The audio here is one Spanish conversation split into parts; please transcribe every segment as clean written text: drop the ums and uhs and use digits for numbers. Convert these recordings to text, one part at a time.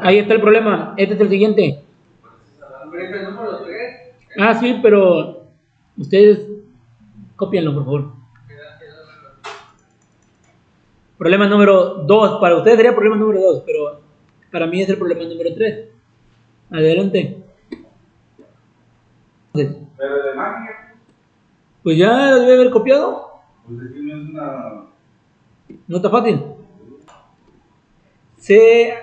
Ahí está el problema. Este es el siguiente. Ah, sí, pero ustedes cópienlo, por favor. Problema número 2. Para ustedes sería problema número 2, pero para mí es el problema número 3. Adelante. Pero de máquina. Pues ya lo debe haber copiado. Pues aquí no es una. No está fácil. Se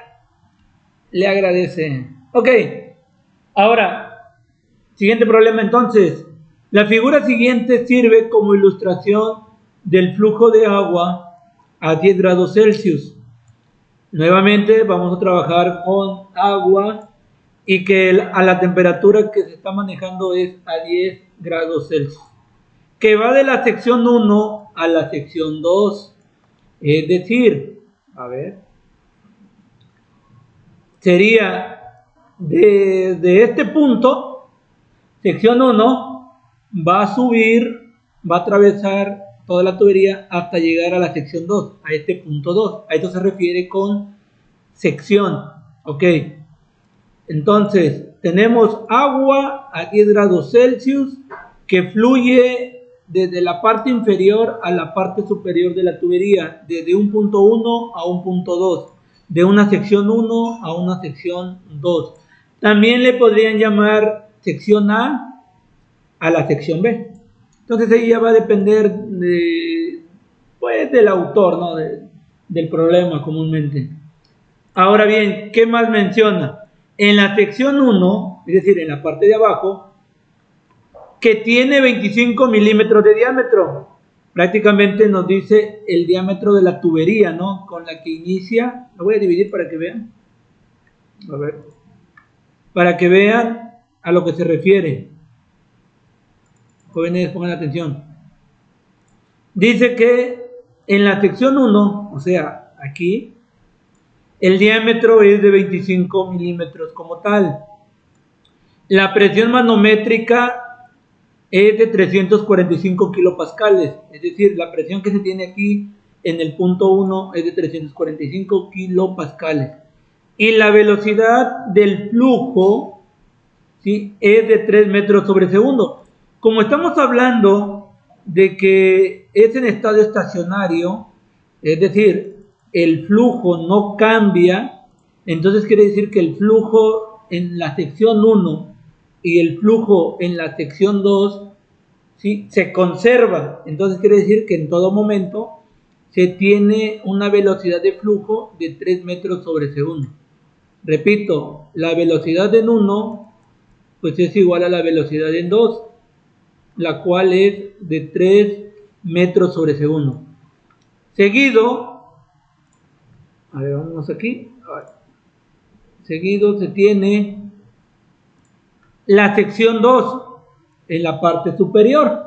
le agradece. Ok. Ahora, siguiente problema entonces. La figura siguiente sirve como ilustración del flujo de agua a 10 grados Celsius. Nuevamente vamos a trabajar con agua y que a la temperatura que se está manejando es a 10 grados Celsius. Que va de la sección 1 a la sección 2. Es decir, a ver, sería de este punto, sección 1, va a subir, va a atravesar toda la tubería hasta llegar a la sección 2, a este punto 2. A esto se refiere con sección, ok. Entonces, tenemos agua a 10 grados Celsius que fluye desde la parte inferior a la parte superior de la tubería, desde un punto 1 a un punto 2, de una sección 1 a una sección 2. También le podrían llamar sección A la sección B. Entonces ahí ya va a depender pues, del autor, ¿no? Del problema comúnmente. Ahora bien, ¿qué más menciona? En la sección 1, es decir, en la parte de abajo, que tiene 25 milímetros de diámetro. Prácticamente nos dice el diámetro de la tubería, ¿no? Con la que inicia. Lo voy a dividir para que vean. A ver. Para que vean a lo que se refiere. Jóvenes, pongan atención. Dice que en la sección 1, o sea, aquí, el diámetro es de 25 milímetros como tal. La presión manométrica es de 345 kilopascales, es decir, la presión que se tiene aquí en el punto 1 es de 345 kilopascales. Y la velocidad del flujo, ¿sí?, es de 3 metros sobre segundo. Como estamos hablando de que es en estado estacionario, es decir, el flujo no cambia, entonces quiere decir que el flujo en la sección 1 y el flujo en la sección 2, ¿sí?, se conserva. Entonces quiere decir que en todo momento se tiene una velocidad de flujo de 3 metros sobre segundo. Repito, la velocidad en 1 pues es igual a la velocidad en 2, la cual es de 3 metros sobre segundo. Seguido, a ver, vamos aquí. Seguido se tiene la sección 2 en la parte superior.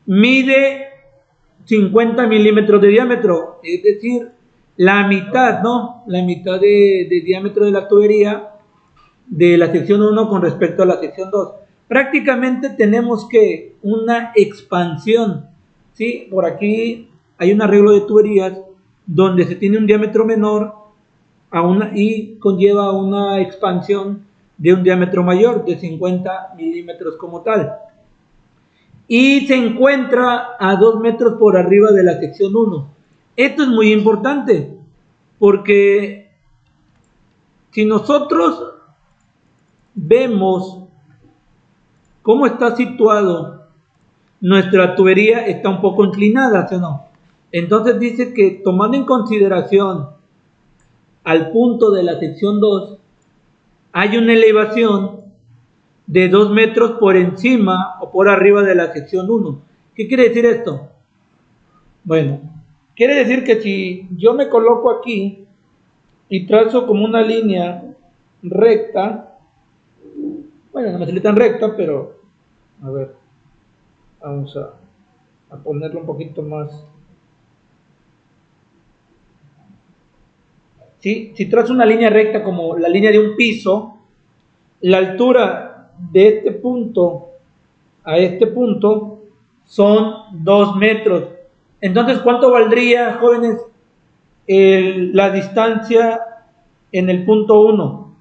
Mide 50 milímetros de diámetro, es decir, la mitad, ¿no? La mitad de diámetro de la tubería de la sección 1 con respecto a la sección 2. Prácticamente tenemos que una expansión, ¿sí? Por aquí hay un arreglo de tuberías donde se tiene un diámetro menor y conlleva una expansión de un diámetro mayor de 50 milímetros como tal. Y se encuentra a 2 metros por arriba de la sección 1. Esto es muy importante porque si nosotros vemos cómo está situado nuestra tubería, está un poco inclinada, ¿sí o no? Entonces dice que tomando en consideración al punto de la sección 2, hay una elevación de 2 metros por encima o por arriba de la sección 1. ¿Qué quiere decir esto? Bueno, quiere decir que si yo me coloco aquí y trazo como una línea recta, bueno, no me sale tan recta, pero a ver, vamos a ponerlo un poquito más. ¿Sí? Si trazo una línea recta como la línea de un piso, la altura de este punto a este punto son 2 metros. Entonces, ¿cuánto valdría, jóvenes, la distancia en el punto 1.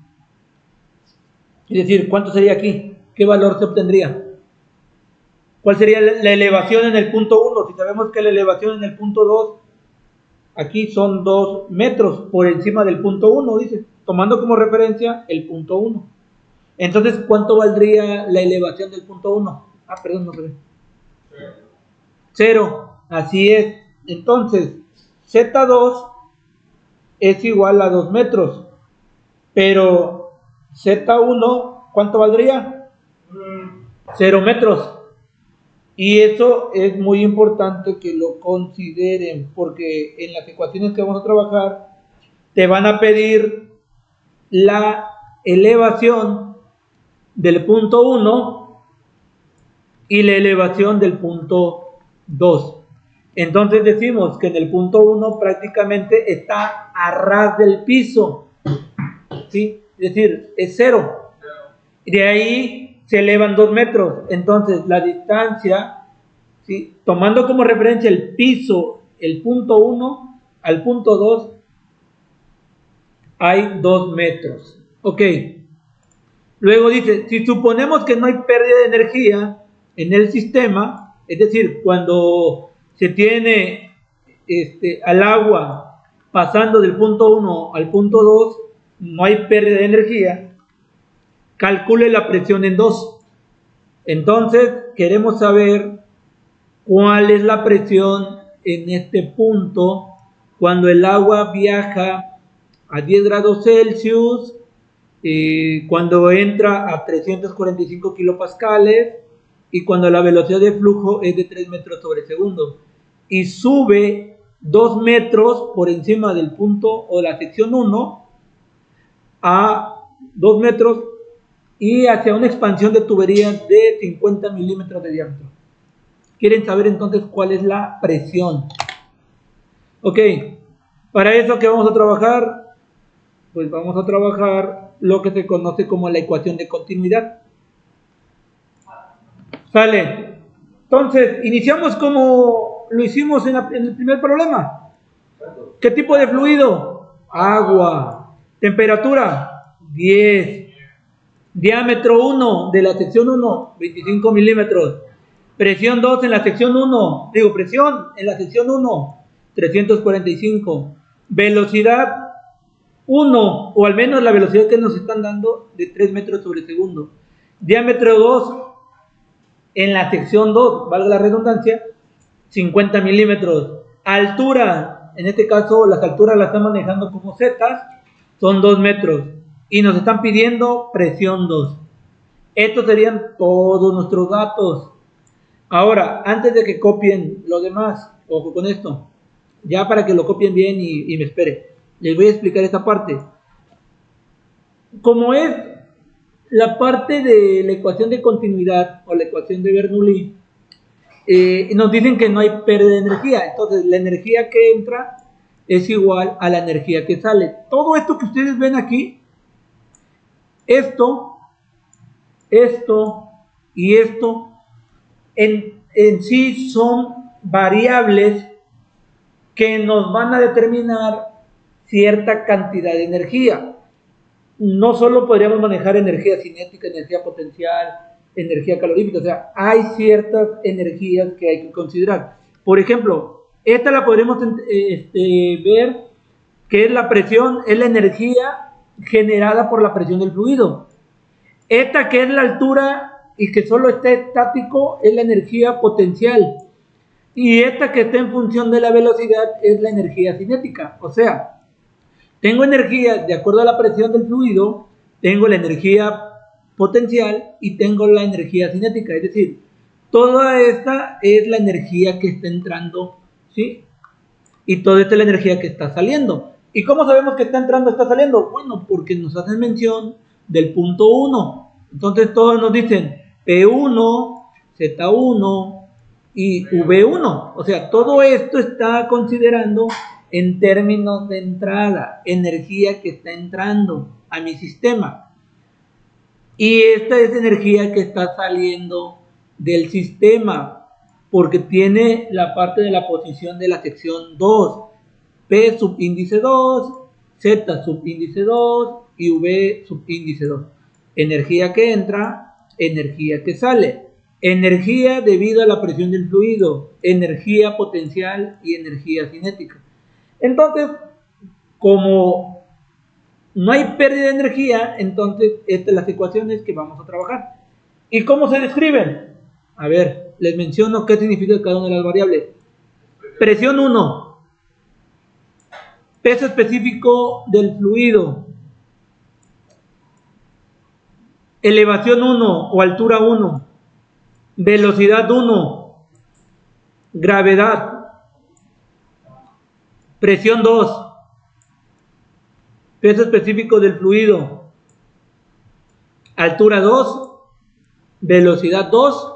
Es decir, ¿cuánto sería aquí? ¿Qué valor se obtendría? ¿Cuál sería la elevación en el punto 1? Si sabemos que la elevación en el punto 2, aquí son 2 metros por encima del punto 1, dice, tomando como referencia el punto 1. Entonces, ¿cuánto valdría la elevación del punto 1? Perdón, no se ve. 0, así es. Entonces, Z2 es igual a 2 metros, pero Z1, ¿cuánto valdría? 0 metros. Y eso es muy importante que lo consideren, porque en las ecuaciones que vamos a trabajar, te van a pedir la elevación del punto 1 y la elevación del punto 2. Entonces decimos que en el punto 1 prácticamente está a ras del piso, ¿sí? Es decir, es 0. De ahí se elevan 2 metros. Entonces la distancia, ¿sí?, tomando como referencia el piso, el punto 1 al punto 2, hay 2 metros. Ok. Luego dice, si suponemos que no hay pérdida de energía en el sistema, es decir, cuando se tiene al agua pasando del punto 1 al punto 2, no hay pérdida de energía, calcule la presión en 2. Entonces, queremos saber cuál es la presión en este punto cuando el agua viaja a 10 grados Celsius, cuando entra a 345 kilopascales y cuando la velocidad de flujo es de 3 metros sobre segundo y sube 2 metros por encima del punto o la sección 1 a 2 metros y hacia una expansión de tubería de 50 milímetros de diámetro. ¿Quieren saber entonces cuál es la presión? Ok, para eso, ¿qué vamos a trabajar? Pues vamos a trabajar lo que se conoce como la ecuación de continuidad. ¿Sale? Entonces, iniciamos como lo hicimos en el primer problema. ¿Qué tipo de fluido? Agua. Temperatura, 10. Diámetro 1 de la sección 1, 25 milímetros. Presión 2 en la sección 1, presión en la sección 1, 345. Velocidad 1, o al menos la velocidad que nos están dando, de 3 metros sobre segundo. Diámetro 2 en la sección 2, valga la redundancia, 50 milímetros. Altura, en este caso las alturas las están manejando como zetas, son 2 metros. Y nos están pidiendo presión 2. Estos serían todos nuestros datos. Ahora, antes de que copien lo demás, ojo con esto, ya para que lo copien bien y me espere, les voy a explicar esta parte. Como es la parte de la ecuación de continuidad o la ecuación de Bernoulli, nos dicen que no hay pérdida de energía. Entonces la energía que entra es igual a la energía que sale. Todo esto que ustedes ven aquí, esto y esto en sí son variables que nos van a determinar cierta cantidad de energía. No solo podríamos manejar energía cinética, energía potencial, energía calorífica, o sea, hay ciertas energías que hay que considerar. Por ejemplo, esta la podremos ver, que es la presión, es la energía generada por la presión del fluido. Esta, que es la altura y que solo está estático, es la energía potencial. Y esta, que está en función de la velocidad, es la energía cinética. O sea, tengo energía de acuerdo a la presión del fluido, tengo la energía potencial y tengo la energía cinética. Es decir, toda esta es la energía que está entrando, ¿sí? Y toda esta es la energía que está saliendo. ¿Y cómo sabemos que está entrando, está saliendo? Bueno, porque nos hacen mención del punto 1. Entonces todos nos dicen P1, Z1 y V1. O sea, todo esto está considerando en términos de entrada, energía que está entrando a mi sistema. Y esta es energía que está saliendo del sistema, porque tiene la parte de la posición de la sección 2. P subíndice 2, Z subíndice 2 y V subíndice 2. Energía que entra, energía que sale. Energía debido a la presión del fluido, energía potencial y energía cinética. Entonces, como no hay pérdida de energía, entonces estas son las ecuaciones que vamos a trabajar. ¿Y cómo se describen? A ver, les menciono qué significa cada una de las variables. Presión 1, peso específico del fluido. Elevación 1 o altura 1, velocidad 1, gravedad. Presión 2, peso específico del fluido, altura 2, velocidad 2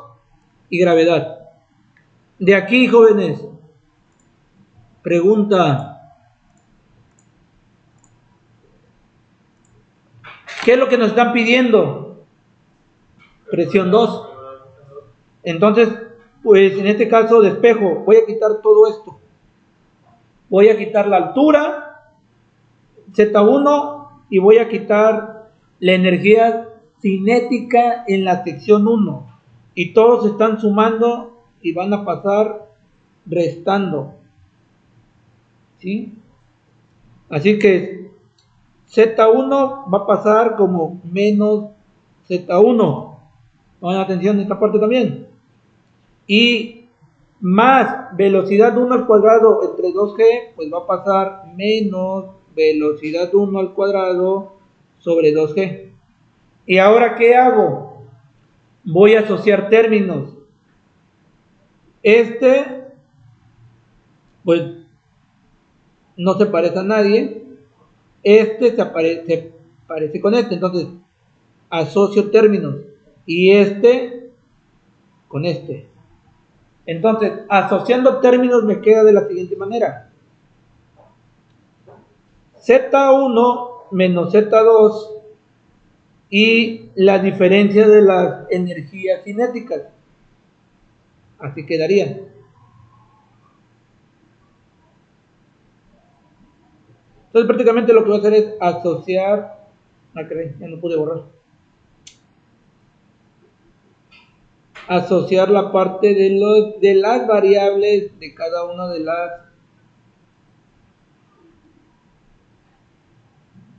y gravedad. De aquí, jóvenes, pregunta, ¿qué es lo que nos están pidiendo? Presión 2. Entonces, pues en este caso despejo, voy a quitar todo esto. Voy a quitar la altura, Z1, y voy a quitar la energía cinética en la sección 1. Y todos están sumando y van a pasar restando. ¿Sí? Así que Z1 va a pasar como menos Z1. Pongan atención en esta parte también. Y más velocidad 1 al cuadrado entre 2G, pues va a pasar menos velocidad 1 al cuadrado sobre 2G. ¿Y ahora qué hago? Voy a asociar términos. Pues no se parece a nadie. Se parece con este. Entonces, asocio términos. Y con este. Entonces, asociando términos me queda de la siguiente manera. Z1 menos Z2 y la diferencia de las energías cinéticas. Así quedaría. Entonces prácticamente lo que voy a hacer es asociar. Ya no pude borrar. Asociar la parte de las variables de cada una de las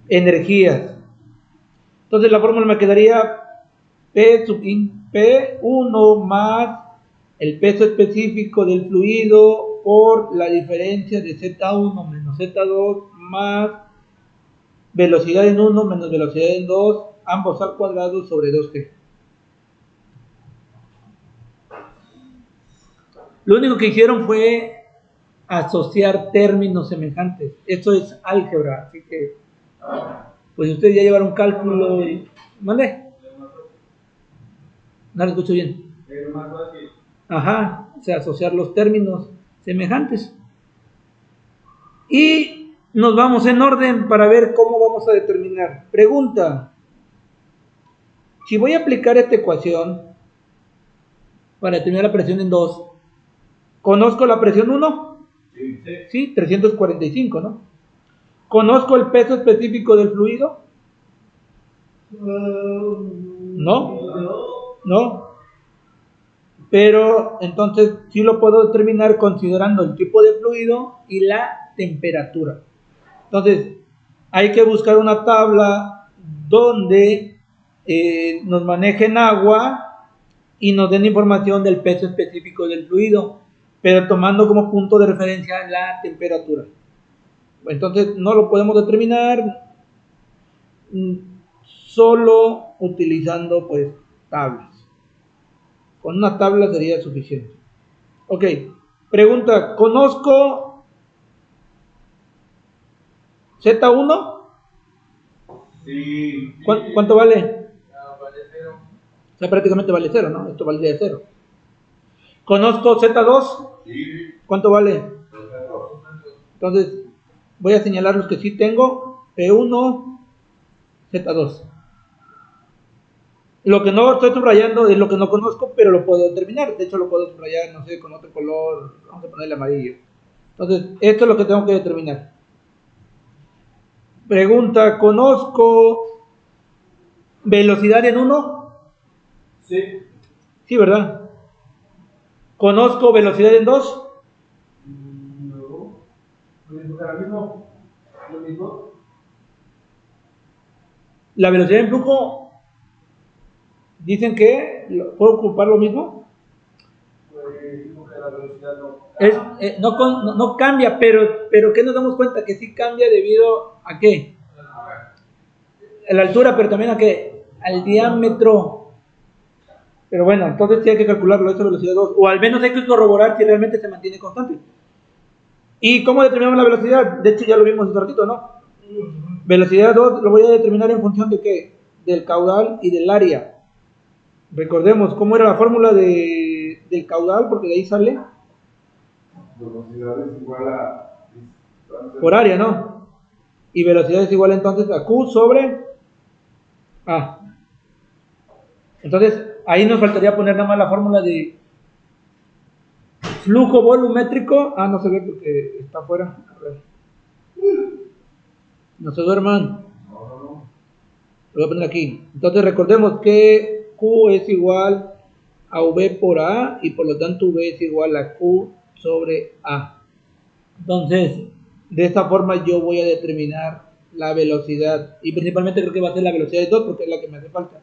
energías. Entonces la fórmula me quedaría P1 más el peso específico del fluido por la diferencia de Z1 menos Z2 más velocidad en 1 menos velocidad en 2, ambos al cuadrado sobre 2G. Lo único que hicieron fue asociar términos semejantes. Esto es álgebra, así que pues ustedes ya llevaron cálculo y... ¿Mande? No lo escucho bien. Ajá, o sea, asociar los términos semejantes. Y nos vamos en orden para ver cómo vamos a determinar. Pregunta. Si voy a aplicar esta ecuación para determinar la presión en 2, ¿conozco la presión 1? Sí, 345, ¿no? ¿Conozco el peso específico del fluido? No. Pero entonces sí lo puedo determinar considerando el tipo de fluido y la temperatura. Entonces hay que buscar una tabla donde nos manejen agua y nos den información del peso específico del fluido, pero tomando como punto de referencia la temperatura. Entonces no lo podemos determinar solo utilizando pues tablas. Con una tabla sería suficiente. Ok, pregunta, ¿conozco Z1? Sí. ¿Cuánto vale? Vale 0. O sea, prácticamente vale 0, ¿no? Esto valdría 0. ¿Conozco Z2? Sí. ¿Cuánto vale? Entonces, voy a señalar los que sí tengo. P1, Z2. Lo que no estoy subrayando es lo que no conozco, pero lo puedo determinar. De hecho, lo puedo subrayar, no sé, con otro color. Vamos a ponerle amarillo. Entonces, esto es lo que tengo que determinar. Pregunta, ¿conozco velocidad en 1? Sí. Sí, ¿verdad? ¿Conozco velocidad en 2? No. ¿Lo mismo? ¿Lo mismo? La velocidad en flujo, dicen que puede ocupar lo mismo. Pues digo que la velocidad no. No cambia, pero ¿qué nos damos cuenta? Que sí cambia debido a qué? A la altura, pero también a qué? Al diámetro. Pero bueno, entonces sí hay que calcularlo, esa velocidad 2, o al menos hay que corroborar si realmente se mantiene constante. ¿Y cómo determinamos la velocidad? De hecho ya lo vimos hace un ratito, ¿no? Velocidad 2 lo voy a determinar en función de qué? Del caudal y del área. Recordemos cómo era la fórmula del caudal, porque de ahí sale Velocidad es igual a. por área, ¿no? Y velocidad es igual entonces a Q sobre A. Entonces ahí nos faltaría poner nada más la fórmula de flujo volumétrico. No se ve porque está afuera. A ver. No se duerman. No. Lo voy a poner aquí. Entonces recordemos que Q es igual a V por A y por lo tanto V es igual a Q sobre A. Entonces, de esta forma yo voy a determinar la velocidad y principalmente creo que va a ser la velocidad de 2 porque es la que me hace falta.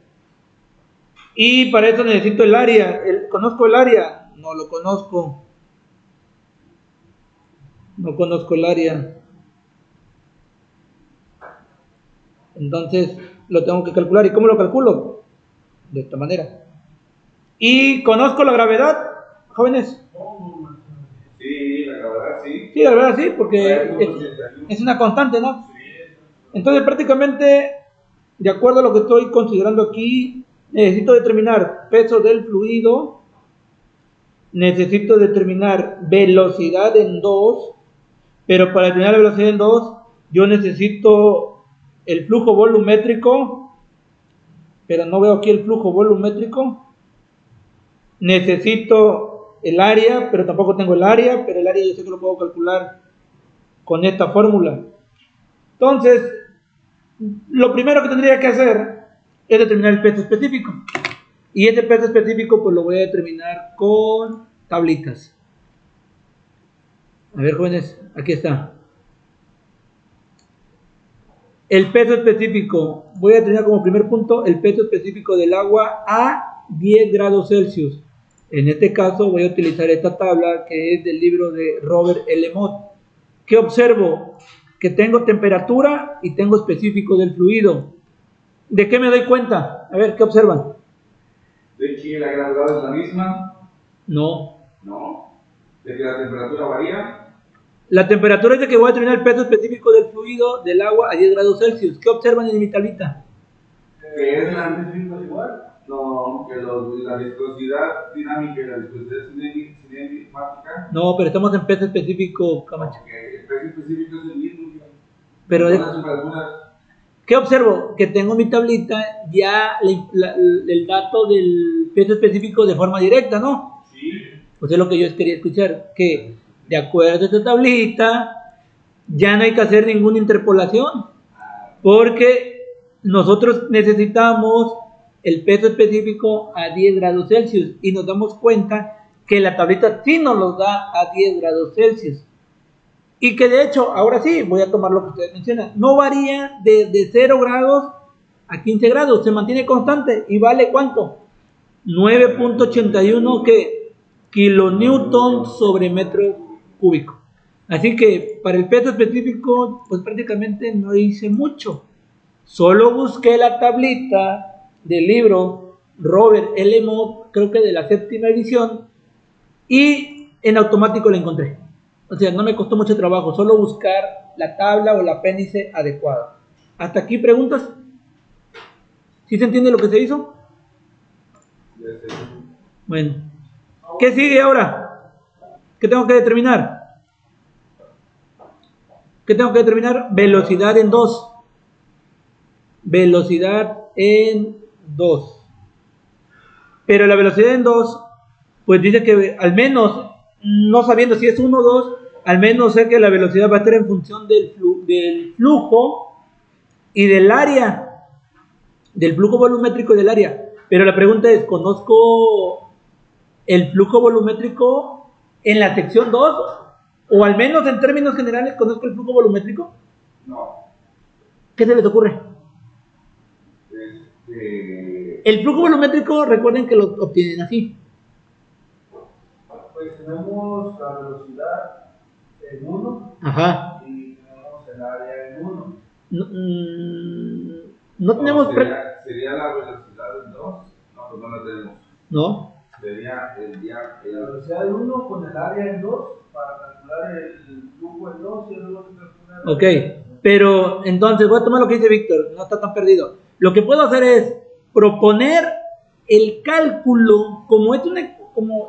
Y para eso necesito el área. ¿Conozco el área? No lo conozco. No conozco el área. Entonces lo tengo que calcular. ¿Y cómo lo calculo? De esta manera. ¿Y conozco la gravedad, jóvenes? Sí, la gravedad sí. Sí, la gravedad sí, porque es una constante, ¿no? Entonces prácticamente, de acuerdo a lo que estoy considerando aquí, necesito determinar peso del fluido, necesito determinar velocidad en 2, pero para determinar la velocidad en 2, yo necesito el flujo volumétrico, pero no veo aquí el flujo volumétrico. Necesito el área, pero tampoco tengo el área, pero el área yo sé que lo puedo calcular con esta fórmula. Entonces, lo primero que tendría que hacer es determinar el peso específico. Y ese peso específico pues lo voy a determinar con tablitas. A ver, jóvenes, aquí está. El peso específico, voy a determinar como primer punto el peso específico del agua a 10 grados Celsius. En este caso voy a utilizar esta tabla que es del libro de Robert L. Mott. ¿Qué observo? Que tengo temperatura y tengo específico del fluido. ¿De qué me doy cuenta? A ver, ¿qué observan? ¿De que la gravedad es la misma? No. No. ¿De que la temperatura varía? La temperatura es de que voy a determinar el peso específico del fluido del agua a 10 grados Celsius. ¿Qué observan en mi tablita? ¿Que es la igual? No, que la viscosidad dinámica y la viscosidad cinemática. No, pero estamos en peso específico, Camacho. Que el peso específico es el mismo. Pero las temperaturas. ¿qué observo? Que tengo en mi tablita ya el dato del peso específico de forma directa, ¿no? Sí. Pues es lo que yo quería escuchar, que de acuerdo a esta tablita ya no hay que hacer ninguna interpolación, porque nosotros necesitamos el peso específico a 10 grados Celsius y nos damos cuenta que la tablita sí nos lo da a 10 grados Celsius. Y que de hecho, ahora sí, voy a tomar lo que ustedes mencionan, no varía de 0 grados a 15 grados, se mantiene constante y vale ¿cuánto? 9.81 kilonewton sobre metro cúbico. Así que para el peso específico, pues prácticamente no hice mucho. Solo busqué la tablita del libro Robert L. Mott, creo que de la 7ª edición, y en automático la encontré. O sea, no me costó mucho trabajo, solo buscar la tabla o el apéndice adecuado. ¿Hasta aquí preguntas? ¿Sí se entiende lo que se hizo? Bueno, ¿qué sigue ahora? ¿Qué tengo que determinar? ¿Qué tengo que determinar? Velocidad en 2. Velocidad en 2. Pero la velocidad en 2, pues dice que al menos, no sabiendo si es 1 o 2, al menos sé que la velocidad va a estar en función del flujo y del área, del flujo volumétrico y del área. Pero la pregunta es, ¿conozco el flujo volumétrico en la sección 2? O al menos en términos generales, ¿conozco el flujo volumétrico? No. ¿Qué se les ocurre? El flujo volumétrico, recuerden que lo obtienen así. Pues tenemos la velocidad en 1 Ajá. y tenemos el área en 1. No tenemos... Sería la velocidad en 2. No, pues no la tenemos. No. Sería la velocidad de 1 con el área en 2 para calcular el flujo en 2 y luego se calcula. Ok, pero entonces voy a tomar lo que dice Víctor, no está tan perdido. Lo que puedo hacer es proponer el cálculo, como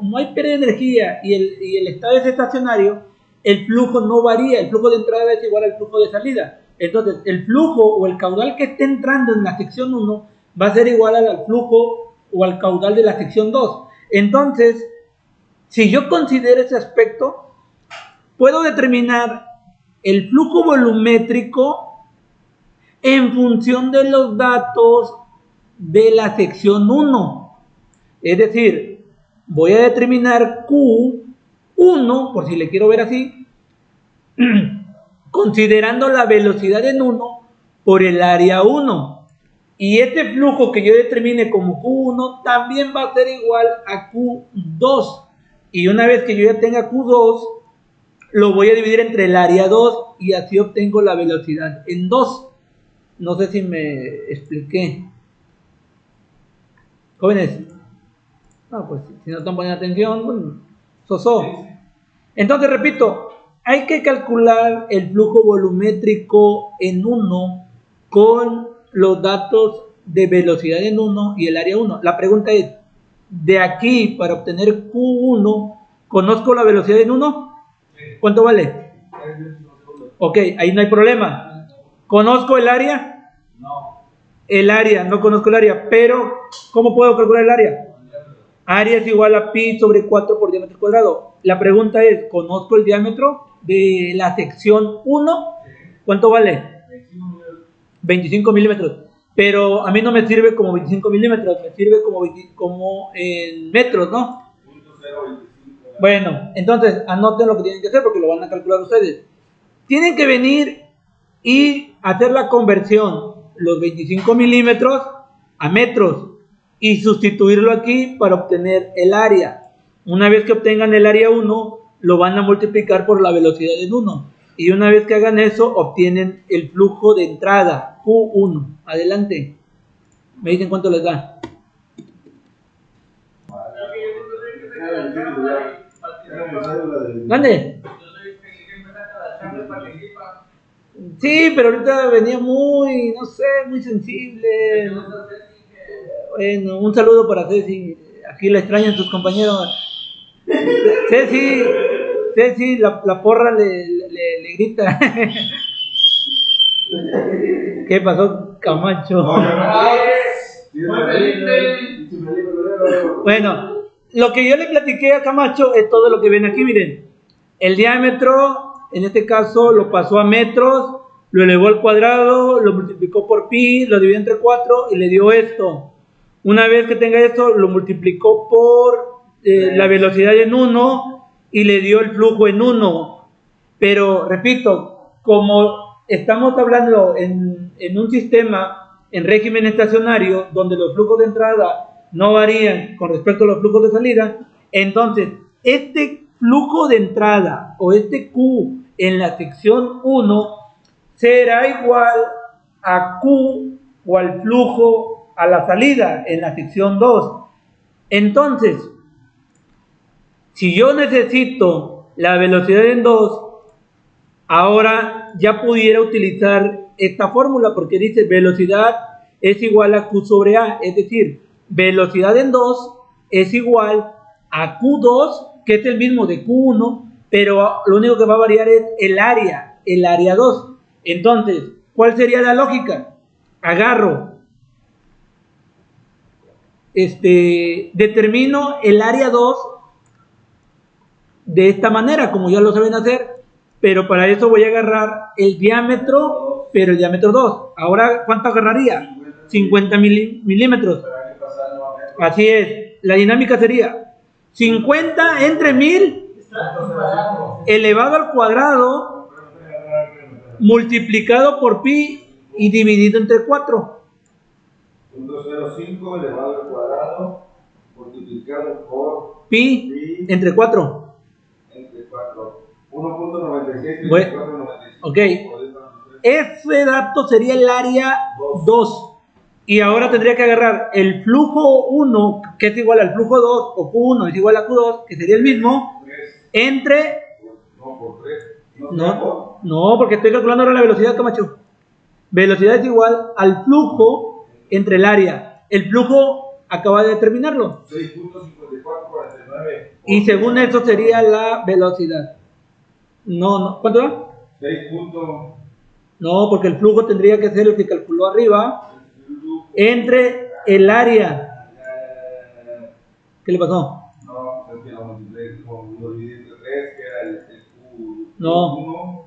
no hay pérdida de energía y el estado es estacionario, el flujo no varía, el flujo de entrada es igual al flujo de salida. Entonces, el flujo o el caudal que esté entrando en la sección 1 va a ser igual al flujo o al caudal de la sección 2. Entonces, si yo considero ese aspecto, puedo determinar el flujo volumétrico en función de los datos de la sección 1. Es decir, voy a determinar Q1, por si le quiero ver así, considerando la velocidad en 1 por el área 1. Y este flujo que yo determine como Q1 también va a ser igual a Q2. Y una vez que yo ya tenga Q2, lo voy a dividir entre el área 2 y así obtengo la velocidad en 2. No sé si me expliqué. Jóvenes. No, pues si no están poniendo atención, sosó. Entonces, repito, hay que calcular el flujo volumétrico en 1 con los datos de velocidad en 1 y el área 1. La pregunta es, de aquí para obtener Q1, ¿conozco la velocidad en 1? ¿Cuánto vale? Ok, ahí no hay problema. ¿Conozco el área? No. El área, no conozco el área, pero ¿cómo puedo calcular el área? Área es igual a pi sobre 4 por diámetro cuadrado. La pregunta es, ¿conozco el diámetro de la sección 1? ¿Cuánto vale? 25 milímetros. Pero a mí no me sirve como 25 milímetros, me sirve como en metros, ¿no? Bueno, entonces anoten lo que tienen que hacer porque lo van a calcular ustedes. Tienen que venir y hacer la conversión, los 25 milímetros a metros y sustituirlo aquí para obtener el área. Una vez que obtengan el área 1, lo van a multiplicar por la velocidad en 1. Y una vez que hagan eso, obtienen el flujo de entrada, Q1. Adelante. Me dicen cuánto les da. ¿Dónde? Sí, pero ahorita venía muy, no sé, muy sensible. Bueno, un saludo para Ceci. Aquí la extrañan sus compañeros. Ceci, la porra le grita. ¿Qué pasó, Camacho? Bueno, lo que yo le platiqué a Camacho es todo lo que ven aquí, miren. El diámetro, en este caso, lo pasó a metros, lo elevó al cuadrado, lo multiplicó por pi, lo dividió entre 4 y le dio esto. Una vez que tenga esto, lo multiplicó por la velocidad en 1 y le dio el flujo en 1. Pero, repito, como estamos hablando en un sistema en régimen estacionario, donde los flujos de entrada no varían con respecto a los flujos de salida, entonces este flujo de entrada o este Q en la sección 1 será igual a Q o al flujo a la salida en la sección 2. Entonces, si yo necesito la velocidad en 2, ahora ya pudiera utilizar esta fórmula porque dice velocidad es igual a Q sobre A, es decir, velocidad en 2 es igual a Q2, que es el mismo de Q1, pero lo único que va a variar es el área 2. Entonces, ¿cuál sería la lógica? Agarro, determino el área 2 de esta manera, como ya lo saben hacer, pero para eso voy a agarrar el diámetro pero el diámetro 2. Ahora, ¿cuánto agarraría? 50 milímetros. Pero hay que pasar nuevamente. Así es. La dinámica sería 50 entre 1000 elevado al cuadrado multiplicado por pi y dividido entre 4. 0.05 elevado al cuadrado multiplicado por Pi entre 4. entre 4. 1.96. Bueno, ok. Ese dato sería el área 2. Y ahora tendría que agarrar el flujo 1, que es igual al flujo 2, o Q1 es igual a Q2, que sería el mismo, entre... No, por 3. No, porque estoy calculando ahora la velocidad, Camacho. Velocidad es igual al flujo entre el área. El flujo acaba de determinarlo. 6.5449. Y según eso sería la velocidad. No, ¿cuánto da? 6. No, porque el flujo tendría que ser el que calculó arriba entre el área. ¿Qué le pasó? No, es que lo multipliqué con 1 dividido entre 3, que era el Q1. No.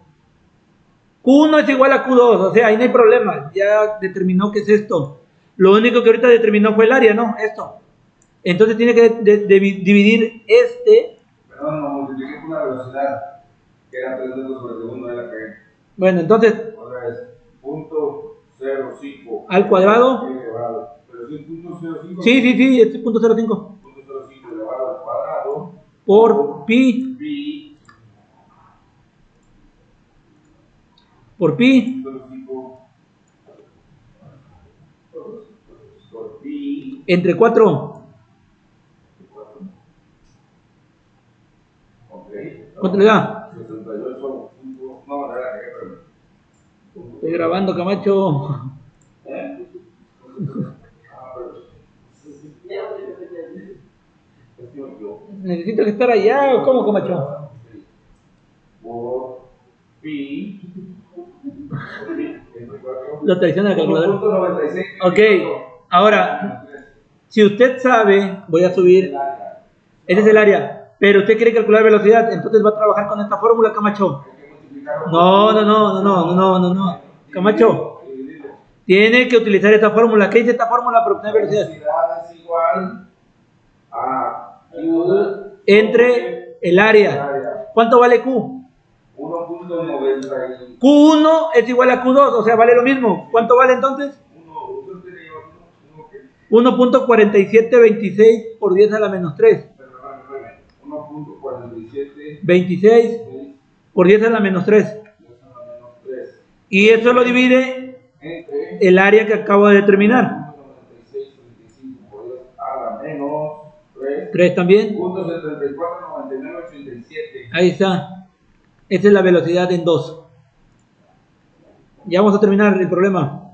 Q1 es igual a Q2, o sea, ahí no hay problema. Ya determinó qué es esto. Lo único que ahorita determinó fue el área, ¿no? Esto. Entonces tiene que dividir este. Perdón, lo multipliqué con la velocidad, que era 3 metros sobre segundo, era que. Bueno, entonces. Otra vez, 0.05. Al cuadrado. Pero sí, 0.05. Sí, este es 0.05. 0.05 elevado al cuadrado. Por pi. Por pi. 0.5. Por pi. Entre 4. ¿Cuánto le da? 68. No, la verdad que Estoy grabando, Camacho. Necesito que estar allá, ¿o cómo, Camacho? Por pi. Lo traiciona el calculador. 1.96. Ok, ahora, si usted sabe, voy a subir. Ese es el área. Pero usted quiere calcular velocidad, entonces va a trabajar con esta fórmula, Camacho. No. Camacho, tiene que utilizar esta fórmula. ¿Qué dice esta fórmula para obtener velocidad? Velocidad es igual a Q entre el área. ¿Cuánto vale Q? 1.90. Q1 es igual a Q2, o sea, vale lo mismo. ¿Cuánto vale entonces? 1.4726 por 10 a la menos 3. 1.47. 26 por 10 a la menos 3. Y eso lo divide el área que acabo de determinar. 3 también. Ahí está. Esa es la velocidad en 2. Ya vamos a terminar el problema.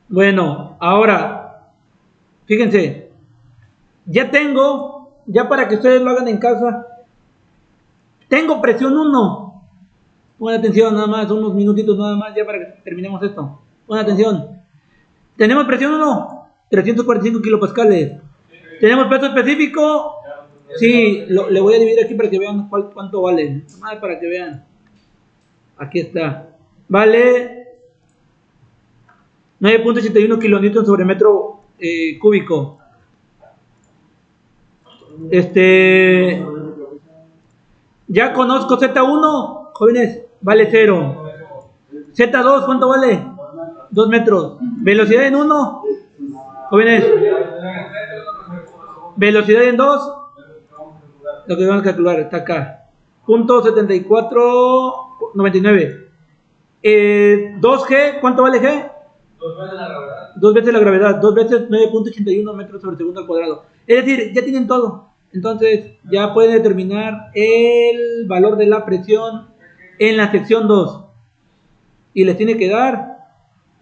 Bueno, ahora, fíjense. Ya para que ustedes lo hagan en casa, tengo presión 1. Pongan atención nada más, unos minutitos nada más ya para que terminemos esto. Pongan atención. Tenemos presión 1, 345 kilopascales. ¿Tenemos peso específico? Sí, le voy a dividir aquí para que vean cuánto vale. Nada más para que vean. Aquí está. Vale 9.81 kilonewtons sobre metro cúbico. Ya conozco Z1, jóvenes, vale 0. Z2, ¿cuánto vale? 2 metros. Velocidad en 1, jóvenes. Velocidad en 2, lo que van a calcular está acá. .7499. 2G, ¿cuánto vale G? 2 veces la gravedad. 2 veces 9.81 metros sobre segundo al cuadrado. Es decir, ya tienen todo. Entonces ya pueden determinar el valor de la presión en la sección 2. Y les tiene que dar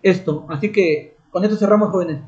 esto. Así que con esto cerramos, jóvenes.